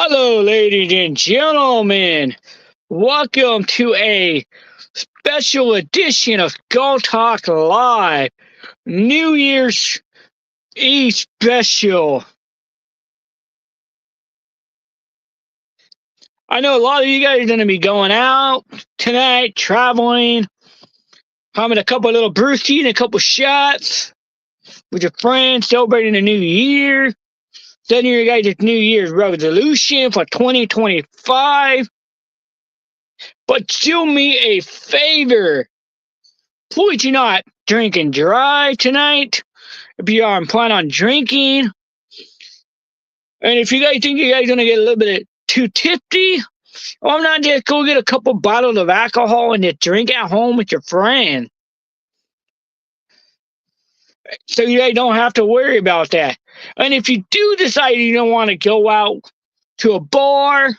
Hello, ladies and gentlemen. Welcome to a special edition of Skullz Talks Live, New Year's Eve special. I know a lot of you guys are going to be going out tonight, traveling, having a couple little brewskis and a couple shots with your friends, celebrating the new year, setting your guys' New Year's resolution for 2025. But do me a favor. Please do not drink and drive tonight. If you are planning on drinking, and if you guys think you guys are going to get a little bit too tipsy, why not just go get a couple bottles of alcohol and just drink at home with your friend? So you guys don't have to worry about that. And if you do decide you don't want to go out to a bar,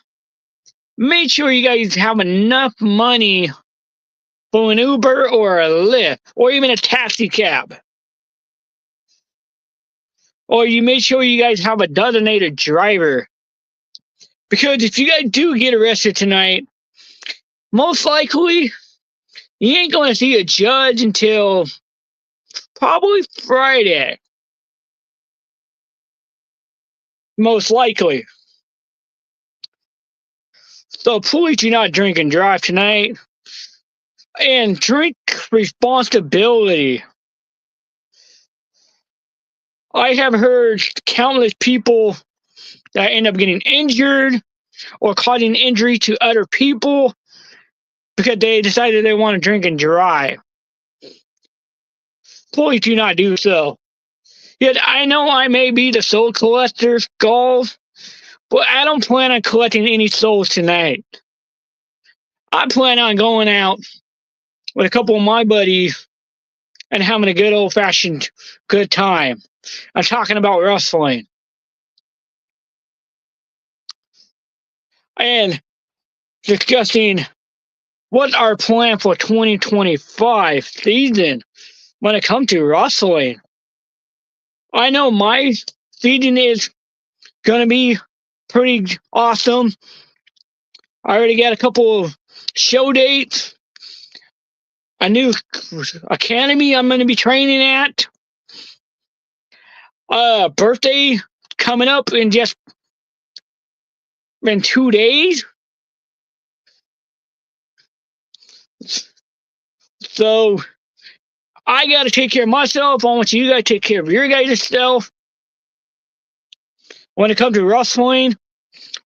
make sure you guys have enough money for an Uber or a Lyft or even a taxi cab. Or you make sure you guys have a designated driver. Because if you guys do get arrested tonight, most likely you ain't going to see a judge until probably Friday. Most likely. So please do not drink and drive tonight. And drink responsibility. I have heard countless people that end up getting injured or causing injury to other people because they decided they want to drink and drive. Please do not do so. Yet I know I may be the soul collector, Skullz, but I don't plan on collecting any souls tonight. I plan on going out with a couple of my buddies and having a good old-fashioned good time. I'm talking about wrestling. And discussing what our plan for 2025 season when it comes to wrestling. I know my season is going to be pretty awesome. I already got a couple of show dates. A new academy I'm going to be training at. Birthday coming up in 2 days. So I got to take care of myself. I want you guys to take care of your guys' self when it comes to wrestling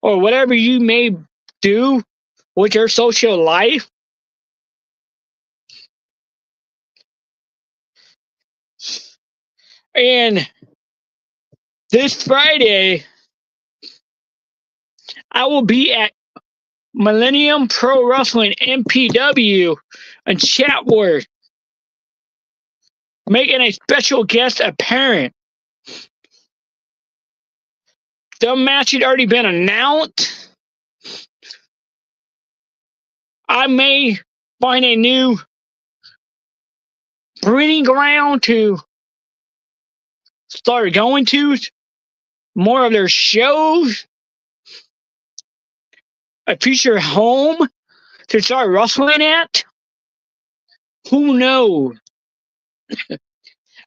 or whatever you may do with your social life. And this Friday, I will be at Millennium Pro Wrestling MPW in Chatworth, making a special guest appearance. The match had already been announced. I may find a new breeding ground to start going to more of their shows. A future home to start wrestling at. Who knows?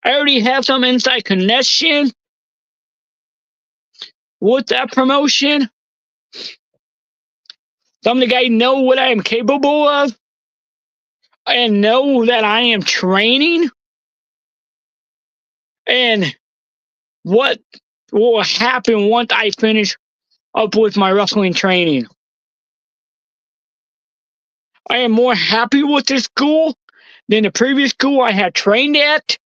I already have some inside connection with that promotion. Some of the guys know what I am capable of and know that I am training and what will happen once I finish up with my wrestling training. I am more happy with this school than the previous school I had trained at.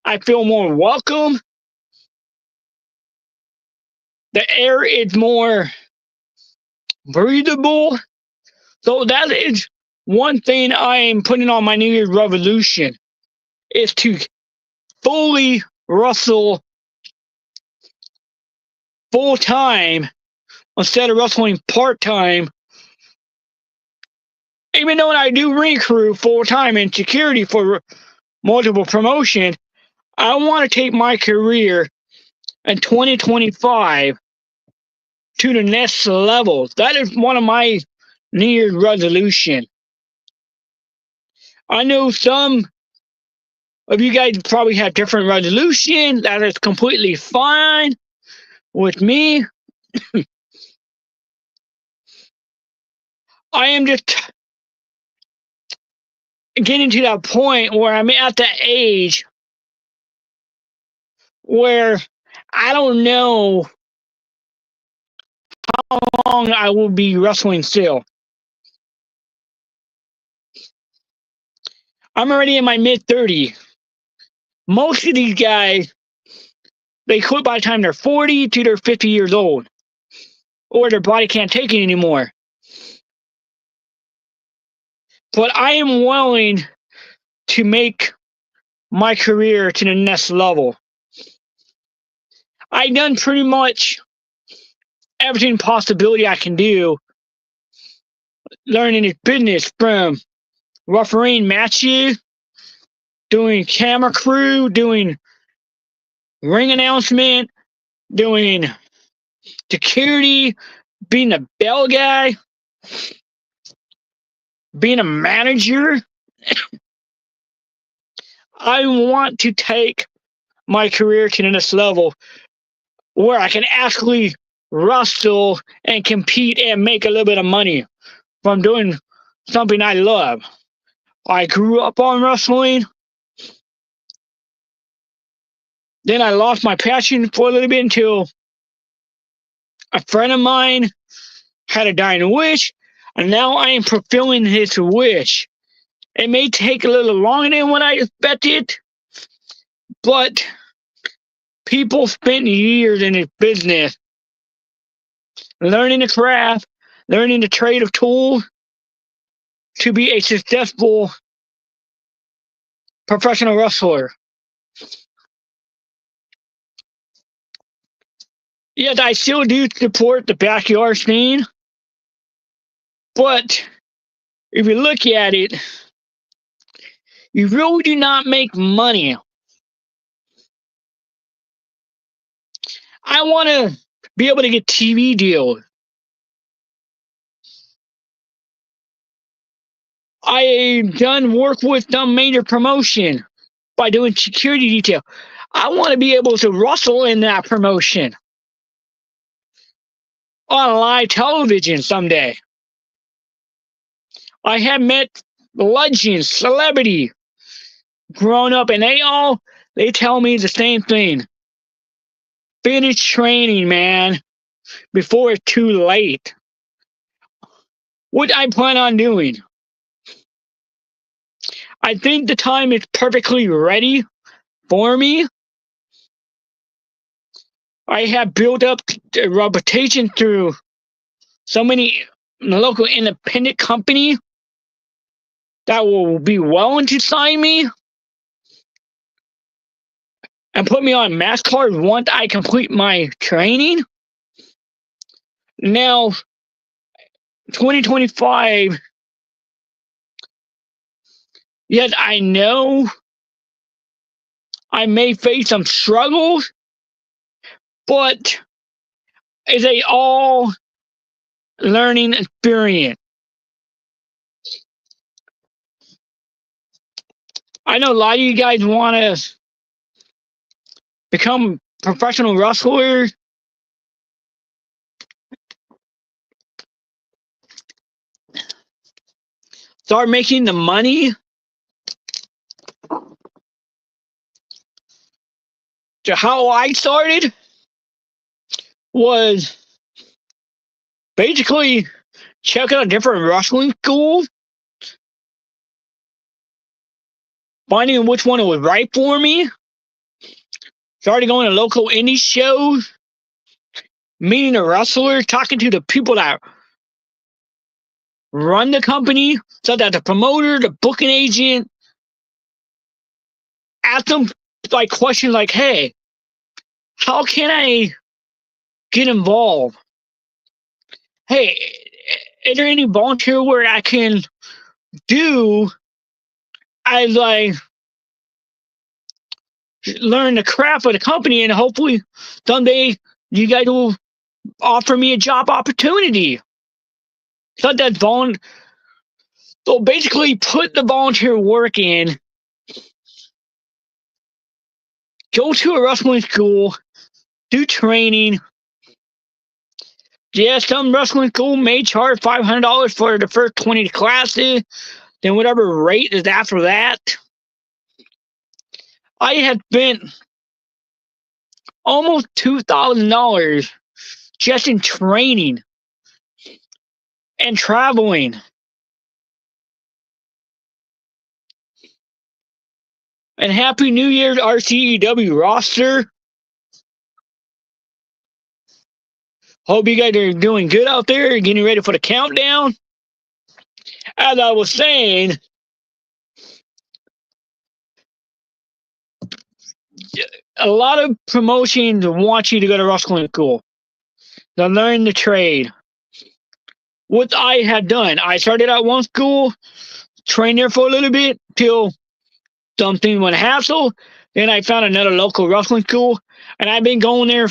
I feel more welcome. The air is more breathable. So that is one thing I am putting on my New Year's resolution, is to fully wrestle full-time instead of wrestling part-time. Even though I do ring crew full-time and security for multiple promotions, I want to take my career in 2025 to the next level. That is one of my New Year's resolution. I know some of you guys probably have different resolutions. That is completely fine with me. I am just getting to that point where I'm at that age where I don't know how long I will be wrestling still. I'm already in my mid-30s. Most of these guys, they quit by the time they're 40 to they're 50 years old, or their body can't take it anymore. But I am willing to make my career to the next level. I've done pretty much everything possibility I can do learning this business, from refereeing matches, doing camera crew, doing ring announcement, doing security, being a bell guy, being a manager. I want to take my career to the next level where I can actually wrestle and compete and make a little bit of money from doing something I love. I grew up on wrestling. Then I lost my passion for a little bit until a friend of mine had a dying wish, and now I am fulfilling his wish. It may take a little longer than what I expected, but people spent years in this business learning the craft, learning the trade of tools to be a successful professional wrestler. Yet I still do support the backyard scene, but if you look at it, you really do not make money. I want to be able to get TV deals. I've done work with some major promotion by doing security detail. I want to be able to wrestle in that promotion on live television someday. I have met legends, celebrity, grown up, and they tell me the same thing. Finish training, man, before it's too late. What I plan on doing. I think the time is perfectly ready for me. I have built up a reputation through so many local independent companies that will be willing to sign me and put me on match cards once I complete my training. Now, 2025, yet I know I may face some struggles, but it's a all learning experience. I know a lot of you guys want to become professional wrestlers. Start making the money. So how I started was basically checking out different wrestling schools, finding which one was right for me. Started going to local indie shows, meeting the wrestlers, talking to the people that run the company, such as the promoter, the booking agent. Ask them like questions like, "Hey, how can I get involved? Hey, is there any volunteer work I can do as I learn the craft of the company, and hopefully someday you guys will offer me a job opportunity. So basically put the volunteer work in, go to a wrestling school, do training. Yeah, some wrestling school may charge $500 for the first 20 classes, then whatever rate is after that. I had spent almost $2,000 just in training and traveling. And Happy New Year, RCEW roster. Hope you guys are doing good out there, getting ready for the countdown. As I was saying, a lot of promotions want you to go to wrestling school to learn the trade. What I had done, I started at one school, trained there for a little bit till something went hassle. Then I found another local wrestling school, and I've been going there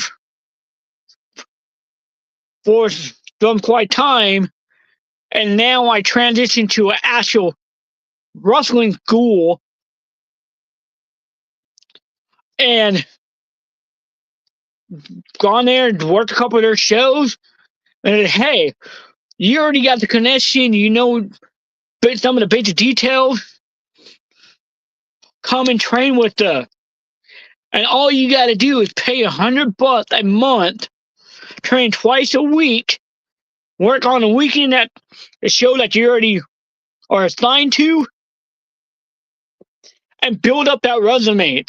for some quite time. And now I transitioned to an actual wrestling school, and gone there, worked a couple of their shows, and hey, you already got the connection, you know some of the basic details. Come and train with us. And all you got to do is pay $100 a month, train twice a week, work on a weekend at the show that you already are assigned to, and build up that resume.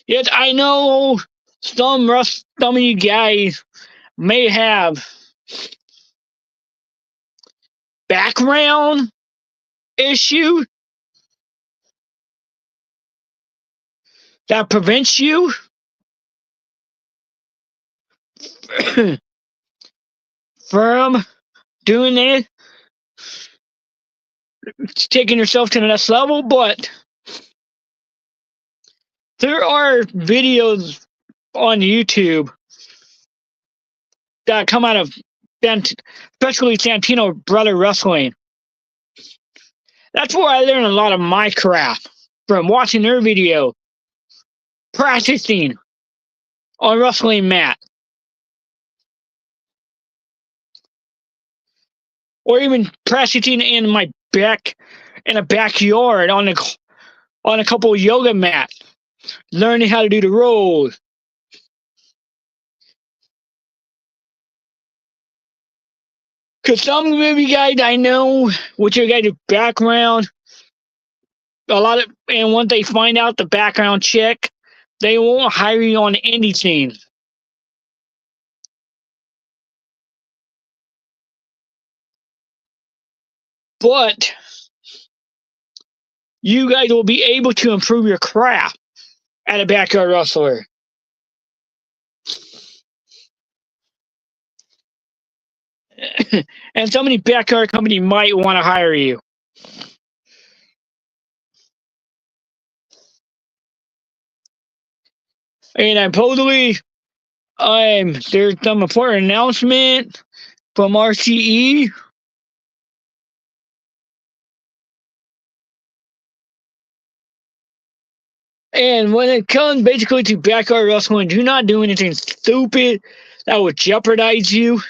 Yes, I know some of you guys may have background issue that prevents you from doing it, taking yourself to the next level. But there are videos on YouTube that come out of especially Santino Brother Wrestling. That's where I learned a lot of my craft, from watching their video, practicing on wrestling mat, or even practicing in a backyard on a couple of yoga mats, learning how to do the rolls. Because some of you guys, I know with your guys' background, and once they find out the background check, they won't hire you on the indie scene. But you guys will be able to improve your craft at a backyard wrestler. And so many backyard companies might want to hire you. And supposedly, there's some important announcement from RCE. And when it comes basically to backyard wrestling, do not do anything stupid that would jeopardize you.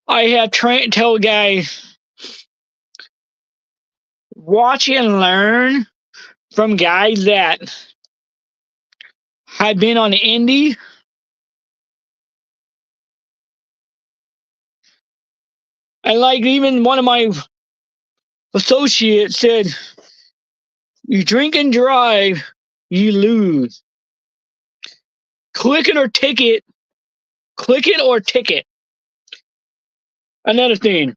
I have tell guys, watch and learn from guys that have been on the indie. And like even one of my associates said, you drink and drive, you lose. Click it or ticket. Click it or ticket. Another thing.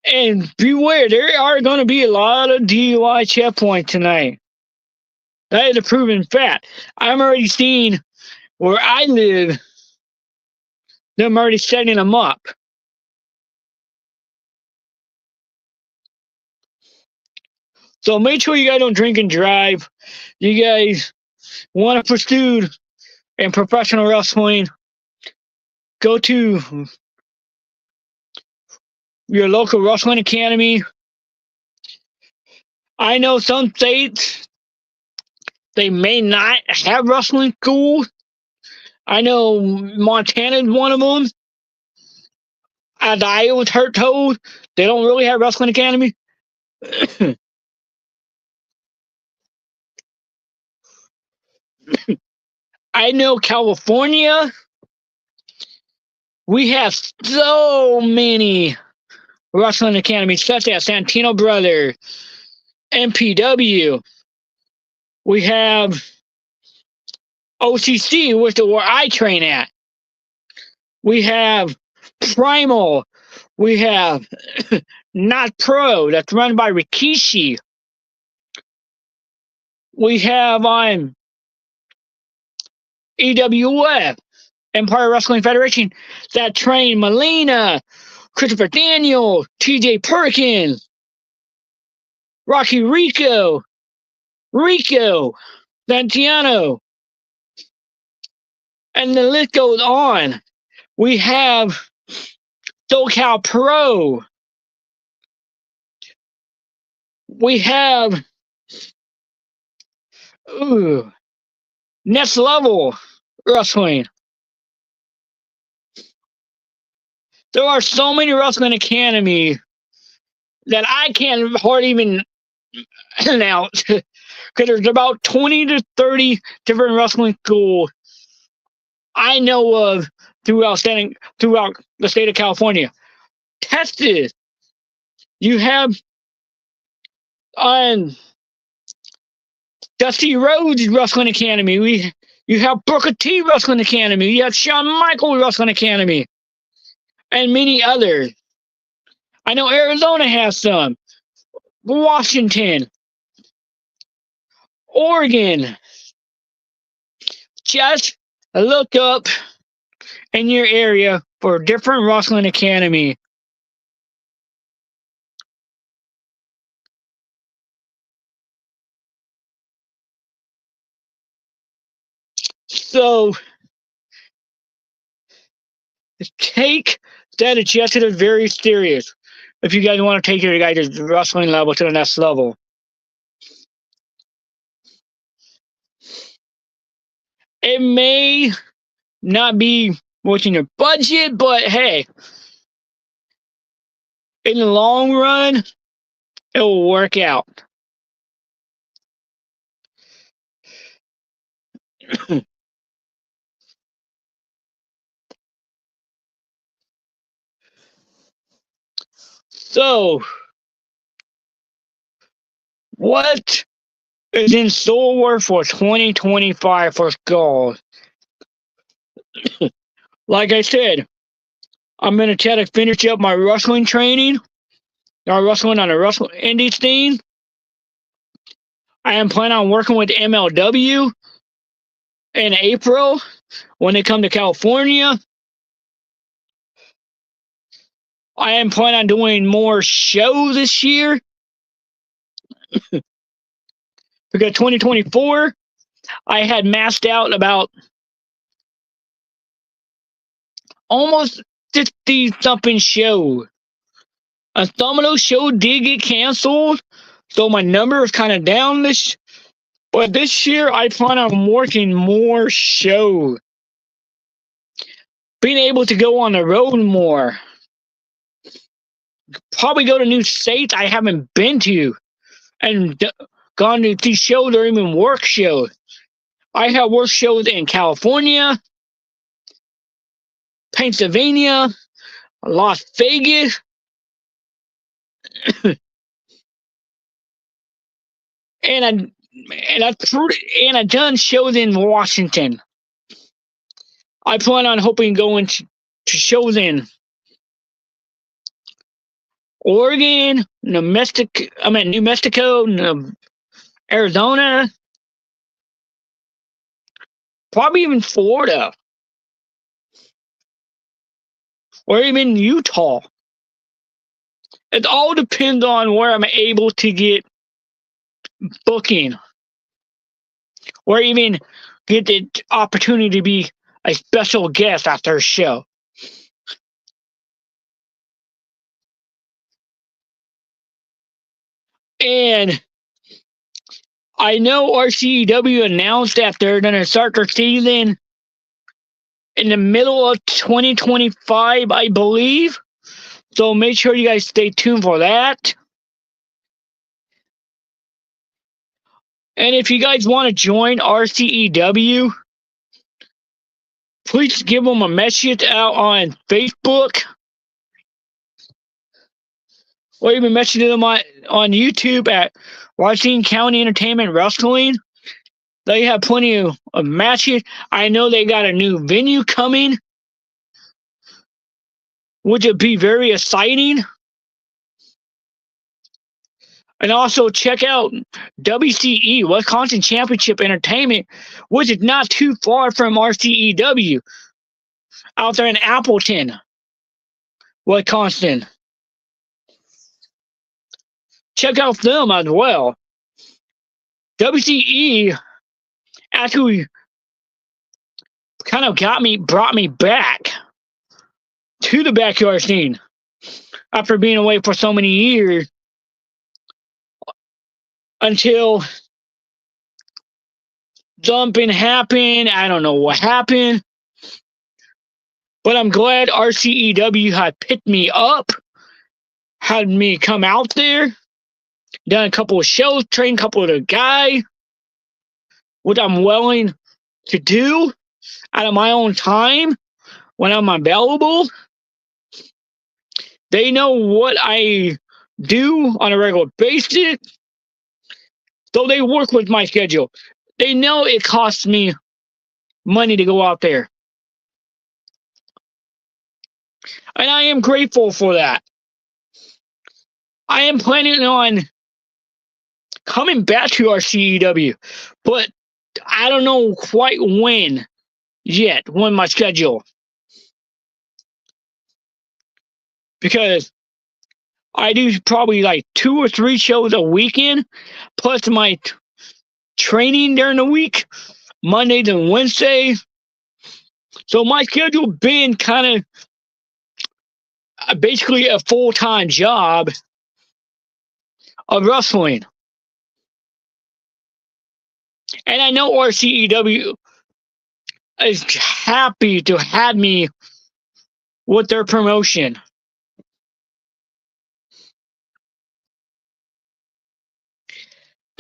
And beware, there are going to be a lot of DUI checkpoints tonight. That is a proven fact. I'm already seeing where I live, them already setting them up. So make sure you guys don't drink and drive. You guys want to pursue in professional wrestling, go to your local wrestling academy. I know some states, they may not have wrestling schools. I know Montana is one of them. As I was told, they don't really have wrestling academy. I know California, we have so many wrestling academies, such as Santino Brothers, MPW. We have OCC, which is where I train at. We have Primal. We have Not Pro, that's run by Rikishi. We have on EWF, Empire Wrestling Federation, that train Melina, Christopher Daniels, TJ Perkins, Rocky Rico, Santiano, and the list goes on. We have SoCal Pro. We have Next Level Wrestling. There are so many wrestling academies that I can't hardly even announce, because there's about 20 to 30 different wrestling schools I know of throughout the state of California. Texas, you have Dusty Rhodes Wrestling Academy. You have Booker T Wrestling Academy. You have Shawn Michaels Wrestling Academy, and many others. I know Arizona has some. Washington, Oregon. Just look up in your area for different wrestling academy. So take that adjusted very serious if you guys want to take your guys' wrestling level to the next level. It may not be within your budget, but hey, in the long run, it will work out. So, what is in store for 2025 for Skullz? Like I said, I'm going to try to finish up my wrestling training. I'm wrestling on a wrestling indie scene. I am planning on working with MLW in April when they come to California. I am planning on doing more shows this year because 2024, I had massed out about almost 50-something shows. Some of those shows did get canceled, so my number is kind of down but this year I plan on working more shows, being able to go on the road more, probably go to new states I haven't been to, and gone to these shows or even work shows. I have work shows in California, Pennsylvania, Las Vegas, and I've done shows in Washington. I plan on hoping going to shows in Oregon, New Mexico, Arizona, probably even Florida, or even Utah. It all depends on where I'm able to get booking, or even get the opportunity to be a special guest at their show. And I know RCEW announced that they're going to start their season in the middle of 2025, I believe. So make sure you guys stay tuned for that. And if you guys want to join RCEW, please give them a message out on Facebook, or even message them on YouTube at Washington County Entertainment Wrestling. They have plenty of matches. I know they got a new venue coming, which would be very exciting. And also check out WCE, Wisconsin Championship Entertainment, which is not too far from RCEW, out there in Appleton, Wisconsin. Check out them as well. WCE actually kind of brought me back to the backyard scene after being away for so many years, until something happened. I don't know what happened, but I'm glad RCEW had picked me up, had me come out there, done a couple of shows, trained a couple of the guys, which I'm willing to do out of my own time when I'm available. They know what I do on a regular basis, so they work with my schedule. They know it costs me money to go out there, and I am grateful for that. I am planning on coming back to RCEW, but I don't know quite when yet, when my schedule. Because I do probably like 2 or 3 shows a weekend, plus my training during the week, Mondays and Wednesdays. So my schedule being kind of basically a full-time job of wrestling. And I know RCEW is happy to have me with their promotion.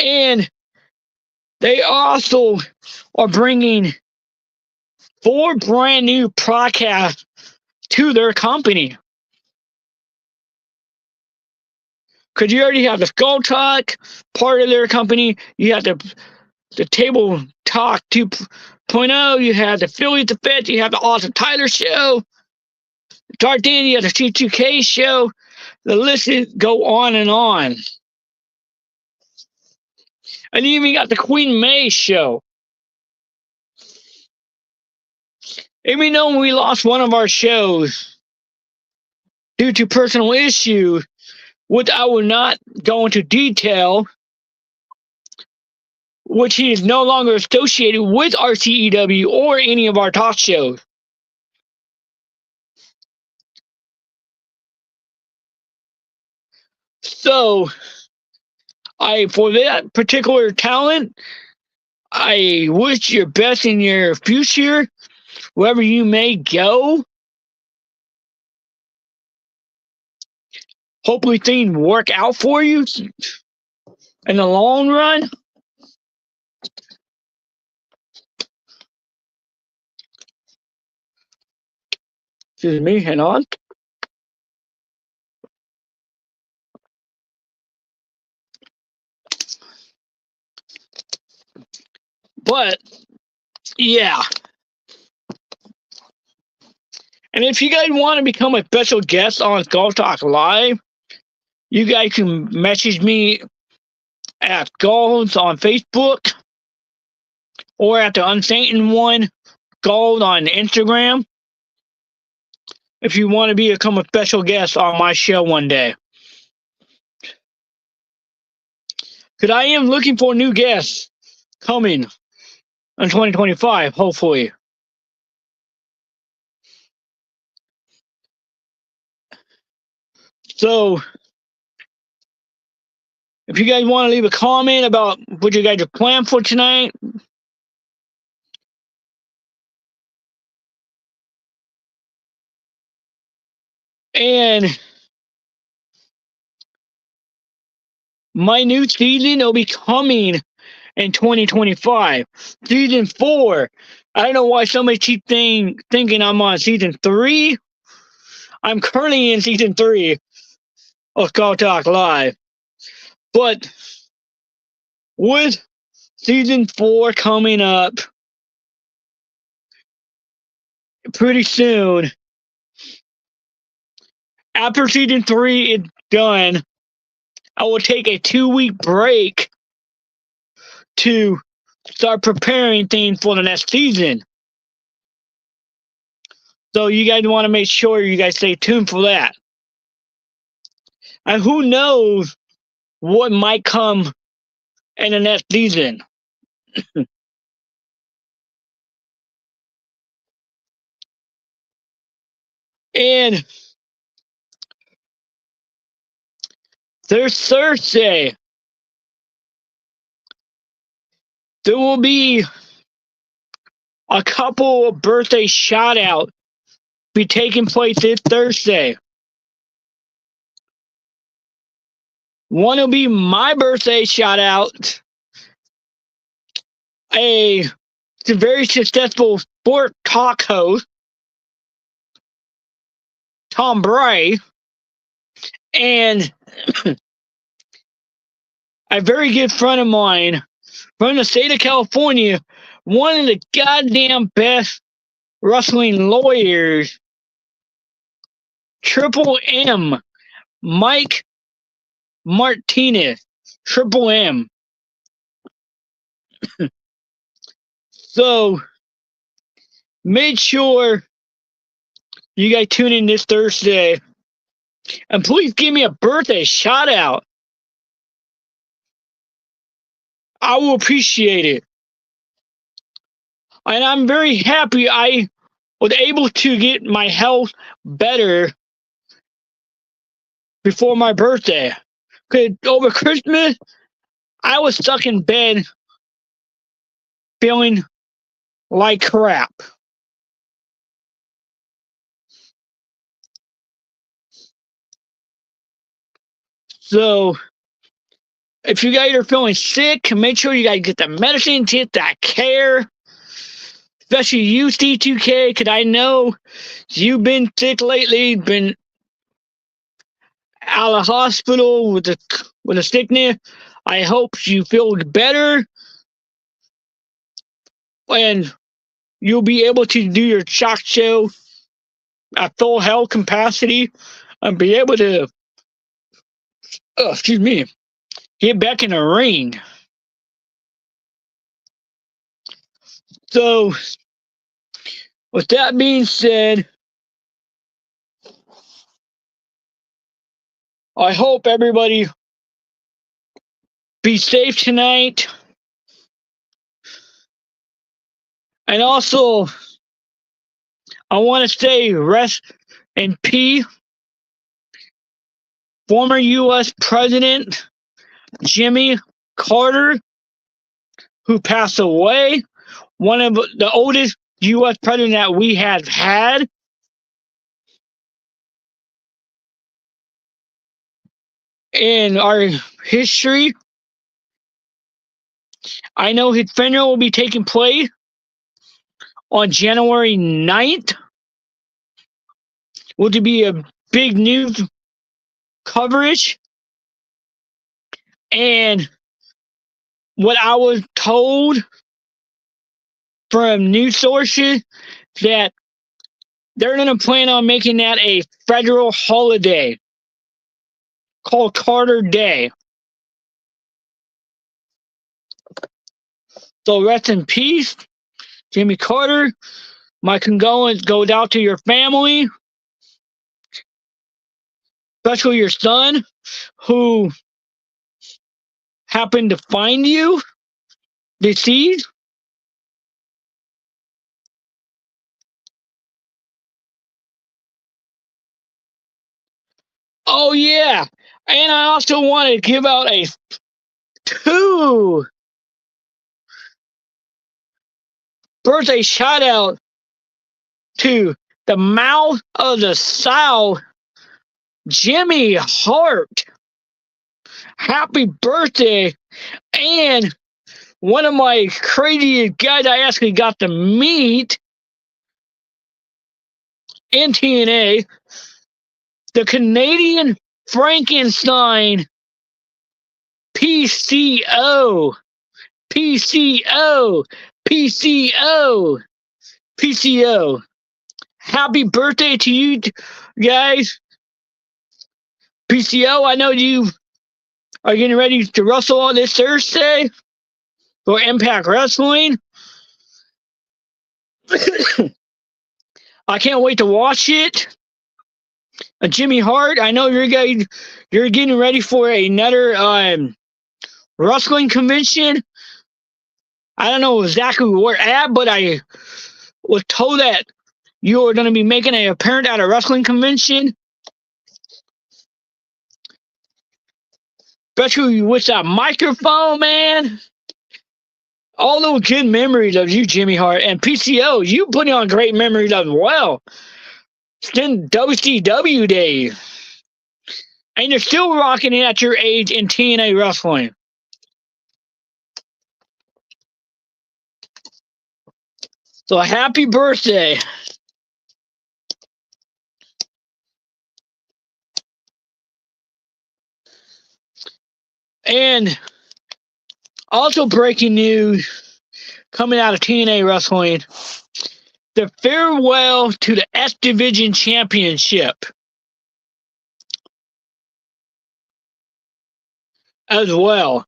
And they also are bringing 4 brand new podcasts to their company. Because you already have the Skullz Talk part of their company. You have the Table Talk 2.0. You have the Philly the Fit. You have the Awesome Tyler Show. Dark Danny, you have the C2K Show. The list is go on and on. And you even got the Queen May Show. Even though we lost one of our shows due to personal issues, which I will not go into detail, which he is no longer associated with RCEW or any of our talk shows. So, for that particular talent, I wish you best in your future, wherever you may go. Hopefully things work out for you in the long run. Excuse me, hang on. But, yeah. And if you guys want to become a special guest on Skullz Talk Live, you guys can message me at Skullz on Facebook, or at the Unsainted One, Skullz on Instagram, if you want to become a special guest on my show one day. Because I am looking for new guests coming in 2025, hopefully. So, if you guys want to leave a comment about what you guys are planning for tonight, and my new season will be coming in 2025. Season 4. I don't know why somebody keeps thinking I'm on season 3. I'm currently in season 3 of Skullz Talks Live. But with season 4 coming up pretty soon, after season 3 is done, I will take a 2-week break to start preparing things for the next season. So you guys want to make sure you guys stay tuned for that. And who knows what might come in the next season. And there's Thursday. There will be a couple of birthday shout-outs be taking place this Thursday. One will be my birthday shout-out. A very successful sport talk host, Tom Bray, and a very good friend of mine from the state of California, one of the goddamn best wrestling lawyers, Triple M, Mike Martinez, Triple M. So make sure you guys tune in this Thursday, and please give me a birthday shout out. I will appreciate it. And I'm very happy I was able to get my health better before my birthday. Because over Christmas, I was stuck in bed feeling like crap. So, if you guys are feeling sick, make sure you guys get the medicine, get that care. Especially you, C2K, because I know you've been sick lately, been out of the hospital with a sickness. I hope you feel better and you'll be able to do your shock show at full health capacity and be able to, get back in the ring. So, with that being said, I hope everybody be safe tonight. And also, I want to say rest in peace. Former U.S. President Jimmy Carter, who passed away, one of the oldest U.S. presidents that we have had. In our history. I know his funeral will be taking place on January 9th, which will be a big news coverage. And what I was told from news sources that they're going to plan on making that a federal holiday called Carter Day. So rest in peace, Jimmy Carter. My condolences goes out to your family, especially your son, who happened to find you deceased? Oh yeah, and I also want to give out a 2 birthday shout out to the Mouth of the South, Jimmy Hart. Happy birthday! And one of my craziest guys I actually got to meet in TNA, the Canadian Frankenstein, PCO, PCO, PCO, PCO. Happy birthday to you guys. PCO, I know you are getting ready to wrestle on this Thursday for Impact Wrestling. I can't wait to watch it. Jimmy Hart, I know you're getting ready for another wrestling convention. I don't know exactly where at, but I was told that you are going to be making an appearance at a wrestling convention. Especially with that microphone, man. All those good memories of you, Jimmy Hart. And PCO, you putting on great memories as well. Since WCW days. And you're still rocking it at your age in TNA wrestling. So happy birthday. And also breaking news coming out of TNA wrestling. The farewell to the S Division Championship as well.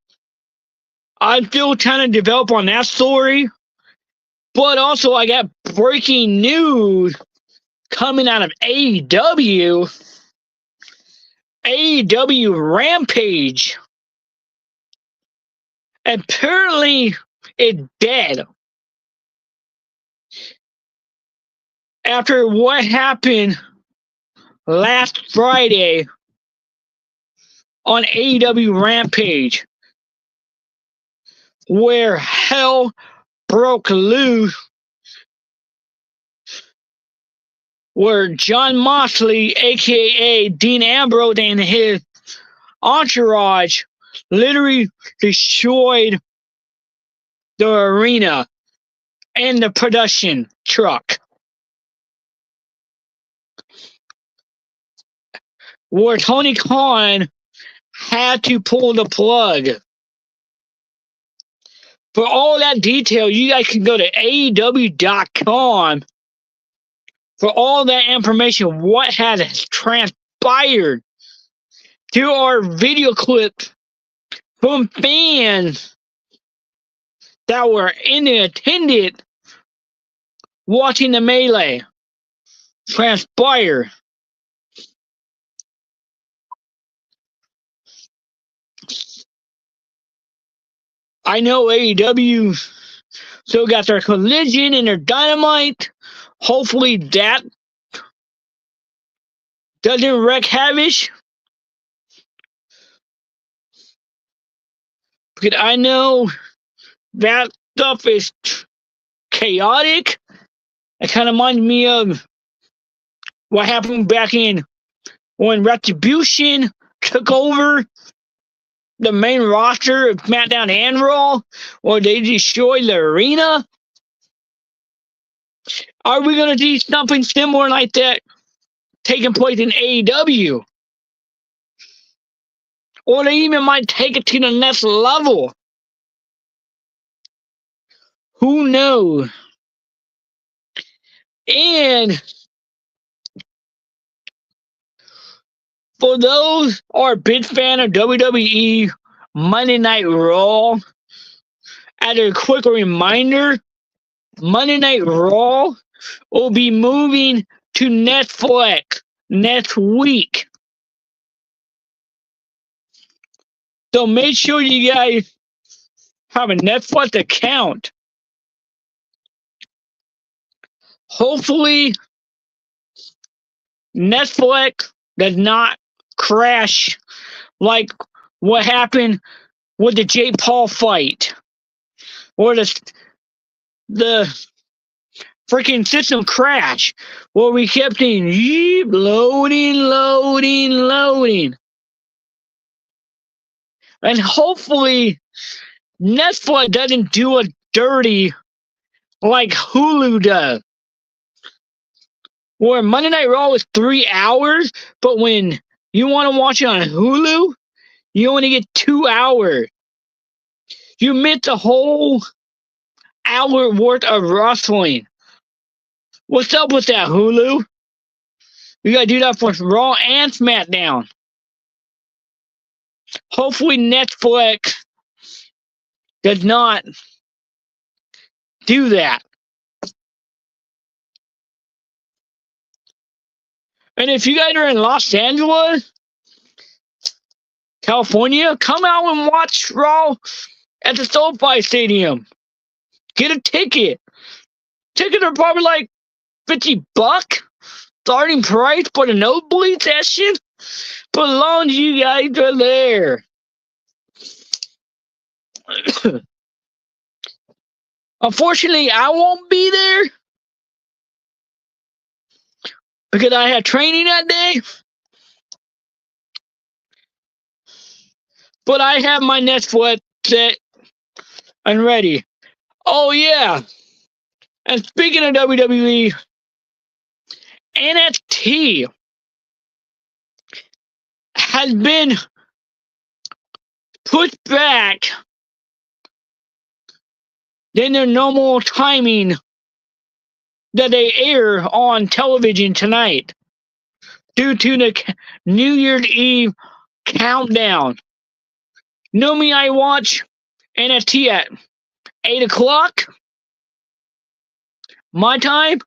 I'm still trying to develop on that story, but also I got breaking news coming out of AEW. AEW Rampage. Apparently, it's dead. After what happened last Friday on AEW Rampage, where hell broke loose, where John Moxley, aka Dean Ambrose, and his entourage literally destroyed the arena and the production truck. Where Tony Khan had to pull the plug. For all that detail, you guys can go to AEW.com for all that information, what has transpired. There are video clips from fans that were in the attendant watching the melee transpire. I know AEW still got their Collision and their Dynamite. Hopefully that doesn't wreak havoc. Because I know that stuff is chaotic. It kind of reminds me of what happened back in when Retribution took over the main roster of SmackDown and Raw, or they destroyed the arena. Are we going to see something similar like that taking place in AEW? Or they even might take it to the next level. Who knows? And for those who are a big fan of WWE Monday Night Raw, as a quick reminder, Monday Night Raw will be moving to Netflix next week. So make sure you guys have a Netflix account. Hopefully, Netflix does not crash like what happened with the Jake Paul fight, or the freaking system crash, where we kept saying, loading. And hopefully, Netflix doesn't do a dirty like Hulu does, where Monday Night Raw is 3 hours, but when you want to watch it on Hulu, you only get 2 hours. You miss a whole hour worth of wrestling. What's up with that, Hulu? You gotta do that for Raw and SmackDown. Hopefully Netflix does not do that. And if you guys are in Los Angeles, California, come out and watch Raw at the SoFi Stadium. Get a ticket. Tickets are probably like $50 starting price for the nosebleed session. But as long as you guys are there. Unfortunately, I won't be there because I had training that day. But I have my Netflix set and ready. Oh, yeah. And speaking of WWE, NXT has been pushed back than their normal timing that they air on television tonight due to the New Year's Eve countdown. Normally I watch NXT at 8 o'clock my time.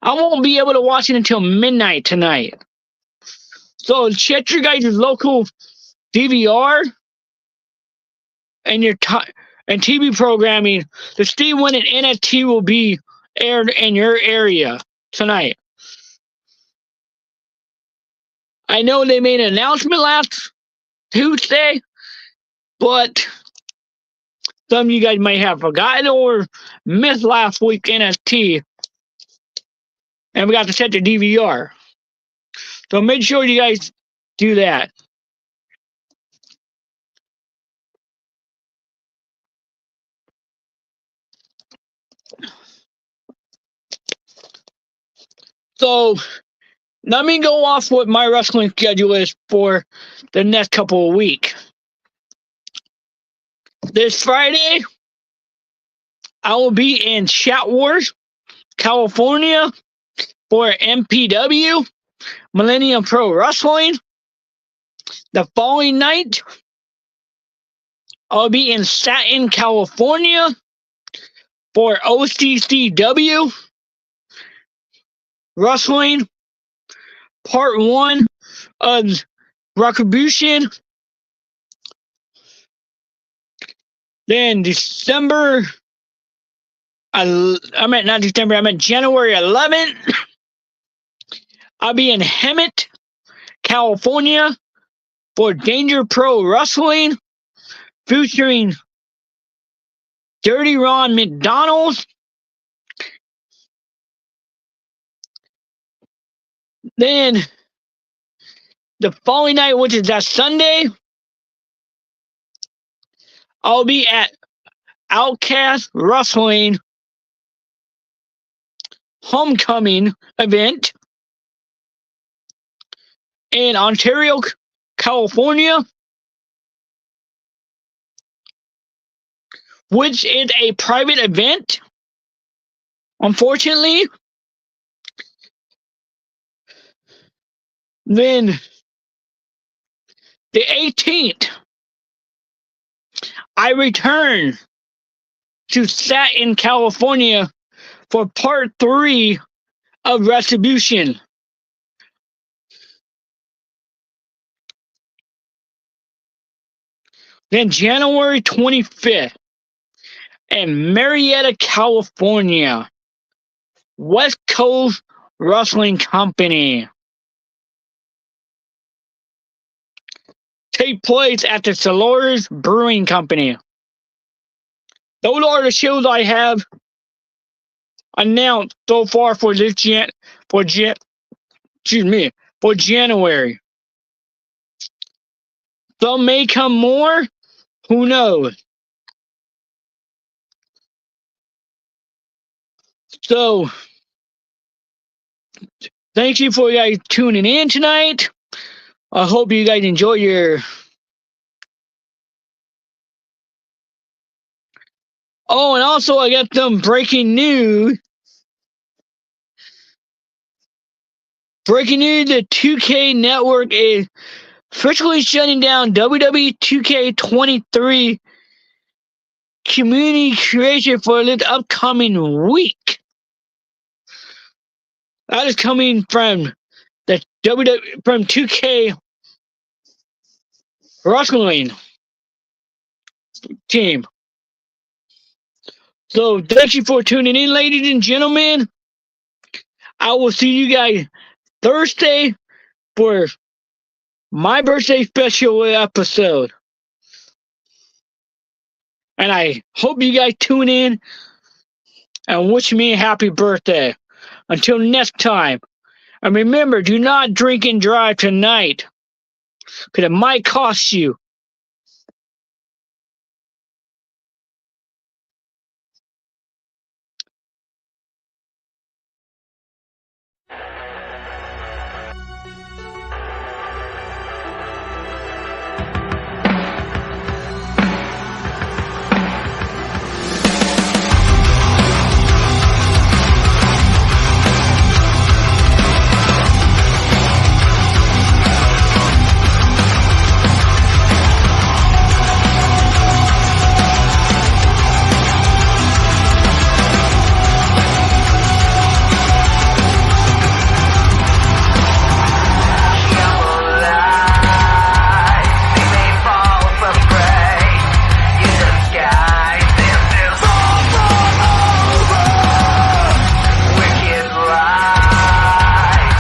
I won't be able to watch it until midnight tonight. So check your guys' local DVR and your and TV programming to see when an NXT will be aired in your area tonight. I know they made an announcement last Tuesday, but some of you guys might have forgotten or missed last week NXT, and we got to set the DVR. So make sure you guys do that. So let me go off what my wrestling schedule is for the next couple of weeks. This Friday, I will be in Chatworth, California for MPW, Millennium Pro Wrestling. The following night, I'll be in Staten, California for OCCW Wrestling Part 1 of Retribution. Then January 11th, I'll be in Hemet, California for Danger Pro Wrestling featuring Dirty Ron McDonald. Then the following night, which is that Sunday, I'll be at Outcast Wrestling Homecoming event in Ontario, California, which is a private event. Unfortunately, then the 18th, I return to Staten, California for part 3 of Retribution. Then January 25th in Marietta, California, West Coast Wrestling Company. Take place at the Solars Brewing Company. Those are the shows I have announced so far for this for January. Some may come more. Who knows? So, thank you for you guys tuning in tonight. I hope you guys enjoy your. Oh, and also I got some breaking news. Breaking news: the 2K network is officially shutting down WWE 2K23 community creation for this upcoming week. That is coming from the from 2K wrestling team. So thank you for tuning in, ladies and gentlemen. I will see you guys Thursday for my birthday special episode. And I hope you guys tune in and wish me a happy birthday. Until next time. And remember, do not drink and drive tonight, because it might cost you.